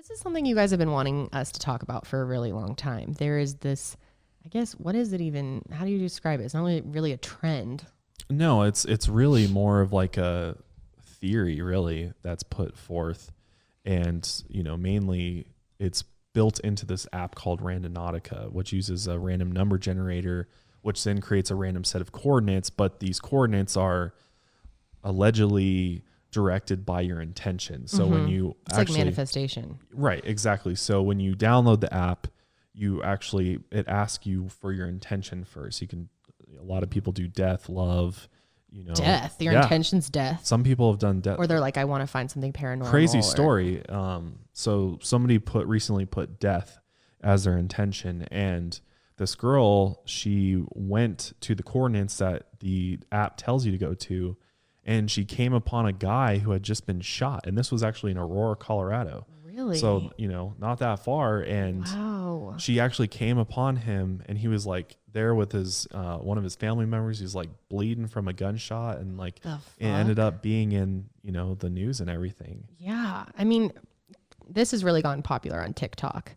This is something you guys have been wanting us to talk about for a really long time. There is this, I guess, what is it even? How do you describe it? It's not really a trend. No, it's really more of like a theory, really, that's put forth. And, mainly it's built into this app called Randonautica, which uses a random number generator, which then creates a random set of coordinates. But these coordinates are allegedly directed by your intention. So when you it's like manifestation. Right, exactly. So when you download the app, it asks you for your intention first. A lot of people do death, love, death. Your intention's death. Some people have done death. Or they're like, I want to find something paranormal. Crazy story. So somebody recently put death as their intention, and this girl, she went to the coordinates that the app tells you to go to, and she came upon a guy who had just been shot. And this was actually in Aurora, Colorado. Really? So, not that far. And wow. She actually came upon him, and he was like there with his, one of his family members. He was like bleeding from a gunshot, and like it ended up being in, the news and everything. Yeah. I mean, this has really gotten popular on TikTok.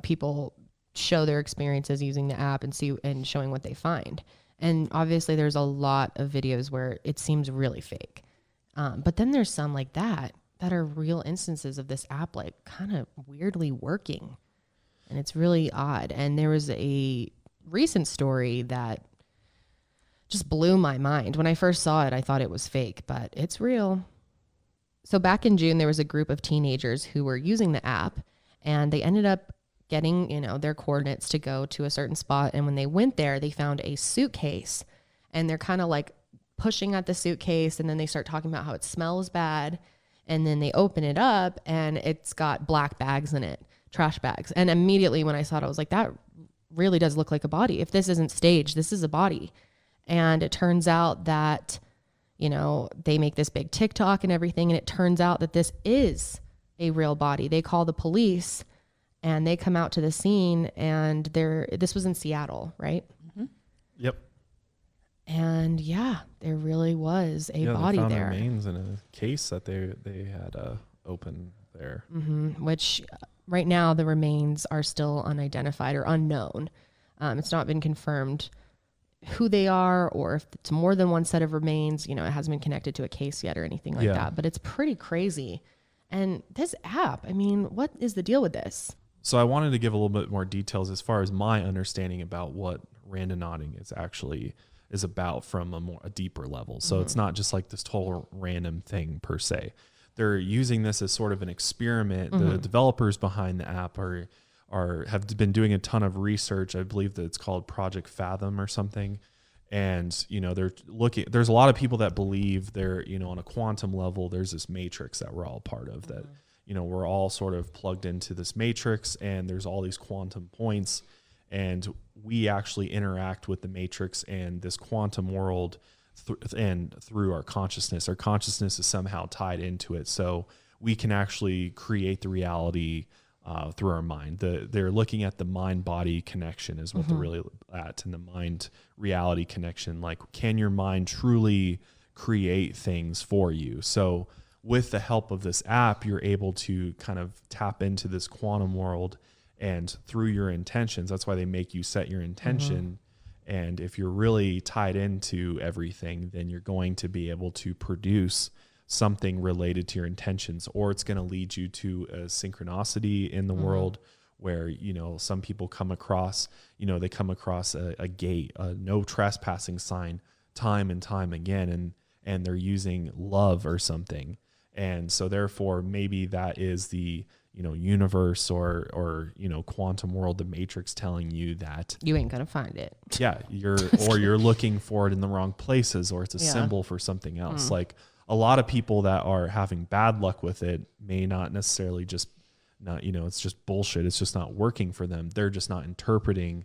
People show their experiences using the app and showing what they find. And obviously there's a lot of videos where it seems really fake. But then there's some like that are real instances of this app, like kind of weirdly working. And it's really odd. And there was a recent story that just blew my mind. When I first saw it, I thought it was fake, but it's real. So back in June, there was a group of teenagers who were using the app, and they ended up getting, their coordinates to go to a certain spot. And when they went there, they found a suitcase, and they're kind of like pushing at the suitcase. And then they start talking about how it smells bad. And then they open it up, and it's got black bags in it, trash bags. And immediately when I saw it, I was like, that really does look like a body. If this isn't staged, this is a body. And it turns out that, they make this big TikTok and everything. And it turns out that this is a real body. They call the police, and they come out to the scene, and this was in Seattle, right? Mm-hmm. Yep. And yeah, there really was a body they found there. Remains in a case that they had open there. Mm-hmm. Which right now the remains are still unidentified or unknown. It's not been confirmed who they are, or if it's more than one set of remains. It hasn't been connected to a case yet or anything like that. But it's pretty crazy. And this app, I mean, what is the deal with this? So I wanted to give a little bit more details as far as my understanding about what randonauting is about from a deeper level. So it's not just like this total random thing per se. They're using this as sort of an experiment. The developers behind the app have been doing a ton of research. I believe that it's called Project Fathom or something. And, there's a lot of people that believe they're, on a quantum level, there's this matrix that we're all part of, that, we're all sort of plugged into this matrix, and there's all these quantum points, and we actually interact with the matrix and this quantum world through our consciousness. Our consciousness is somehow tied into it. So we can actually create the reality through our mind. They're looking at the mind-body connection is what they're really at, and the mind-reality connection. Like, can your mind truly create things for you? So with the help of this app, you're able to kind of tap into this quantum world, and through your intentions, that's why they make you set your intention. And if you're really tied into everything, then you're going to be able to produce something related to your intentions, or it's going to lead you to a synchronicity in the world where, some people come across, they come across a gate, a no trespassing sign time and time again, and they're using love or something. And so therefore maybe that is the, universe or quantum world, the matrix, telling you that you ain't going to find it. Yeah. You're looking for it in the wrong places, or it's a symbol for something else. Like, a lot of people that are having bad luck with it may not necessarily it's just bullshit. It's just not working for them. They're just not interpreting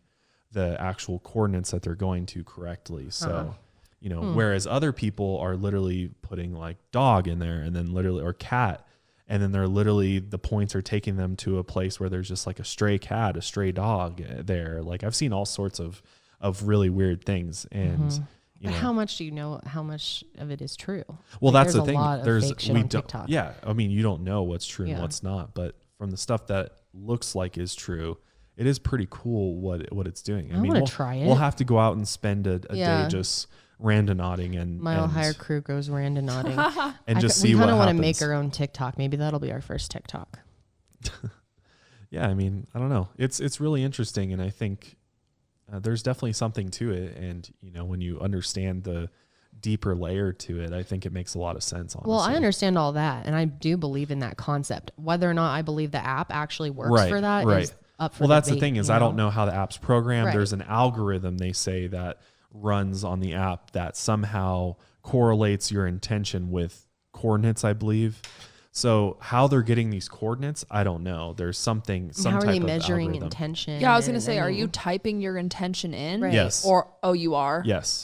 the actual coordinates that they're going to correctly. So, whereas other people are literally putting like dog in there, and then or cat, and then the points are taking them to a place where there's just like a stray cat, a stray dog there. Like, I've seen all sorts of really weird things. And how much do you know? How much of it is true? Well, like, that's the thing. There's a lot of fake shit on TikTok. Yeah, I mean, you don't know what's true and what's not. But from the stuff that looks like is true, it is pretty cool what it's doing. I want to try it. We'll have to go out and spend a day just randonauting and Mile Higher crew goes randonauting and just see we what kind of want to happens. make our own TikTok. Maybe that'll be our first TikTok. Yeah, I mean, I don't know. It's really interesting, and I think there's definitely something to it. And you know, when you understand the deeper layer to it, I think it makes a lot of sense. Honestly. Well, I understand all that, and I do believe in that concept. Whether or not I believe the app actually works for that is up for that's debate, the thing is, you know? I don't know how the app's programmed. Right. There's an algorithm they say that runs on the app that somehow correlates your intention with coordinates, I believe. So how they're getting these coordinates, I don't know. There's some how are type they of measuring algorithm. intention? Yeah, I was going to say, are you typing your intention in? Right. Yes. Or, you are? Yes.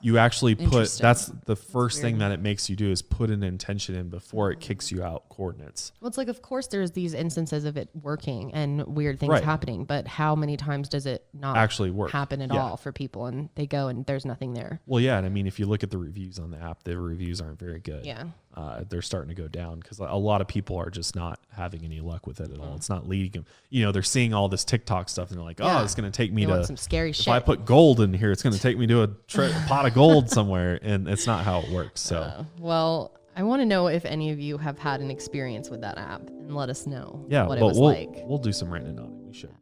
You actually put, Interesting. that's the first thing that it makes you do is put an intention in before it kicks you out coordinates. Well, it's like, of course, there's these instances of it working and weird things happening, but how many times does it not Actually work. happen at all for people? And they go and there's nothing there. Well, yeah. And I mean, if you look at the reviews on the app, the reviews aren't very good. Yeah. They're starting to go down because a lot of people are just not having any luck with it at all. It's not leading them. You know, they're seeing all this TikTok stuff and they're like, oh, it's going to take me They to want some scary shit. If I put gold in here, it's going to take me to a pot of gold somewhere. And it's not how it works. So, well, I want to know if any of you have had an experience with that app and let us know yeah, what it but was like. We'll do some randonauting. We should.